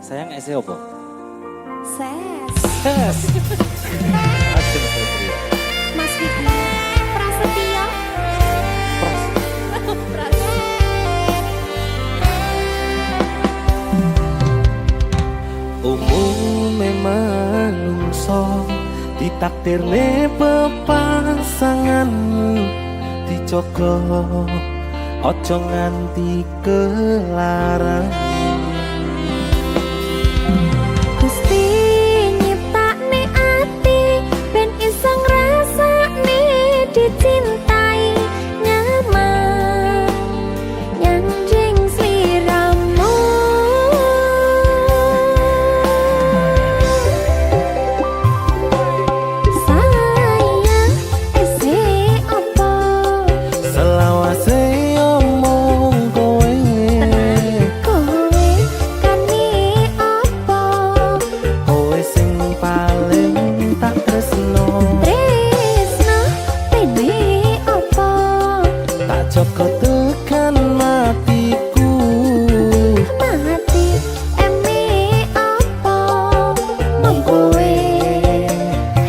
Sayang ese opo? Ses. Ses. Ajeng Febri. Mas Vicky. Prasetyo. Pras. Pras. Umume manungso ditakdirne pepasangan dijogo ojo nganti kelaran. Gusti nyiptakne ati ben iso ngrasakne dicintai nyaman nyanjing sliramu. Sayang isi apa Selawase omong kowe kowe kani apa kowe sing paling tak tresno tresno tene apa tak jaga tekan matiku. mati eme apa Mung kowe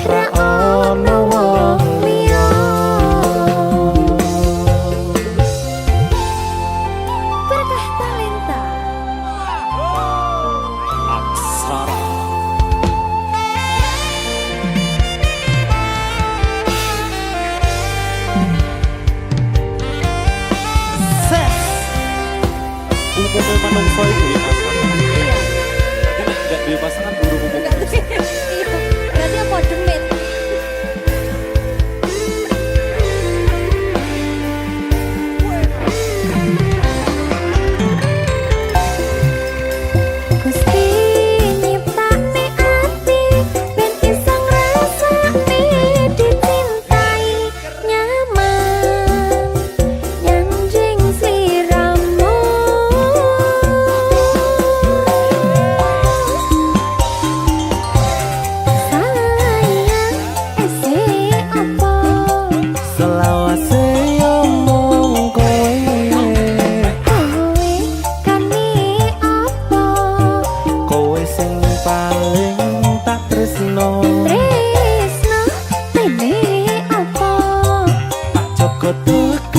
ra ono wong liya. berkah talenta Aksara. Ses. Umumnya manungso itu duwe pasangan. iya Tapi nek gak duwe pasangan burung umum. iya berarti apa demit Gusti nyiptakne ati ben iso ngrasakne dicintai nyaman nyanjing sliramu. Sayang isi apa Selawase omong kowe kowe kani apa kowe sing paling tak tresno tresno tene apa tak jaga tekan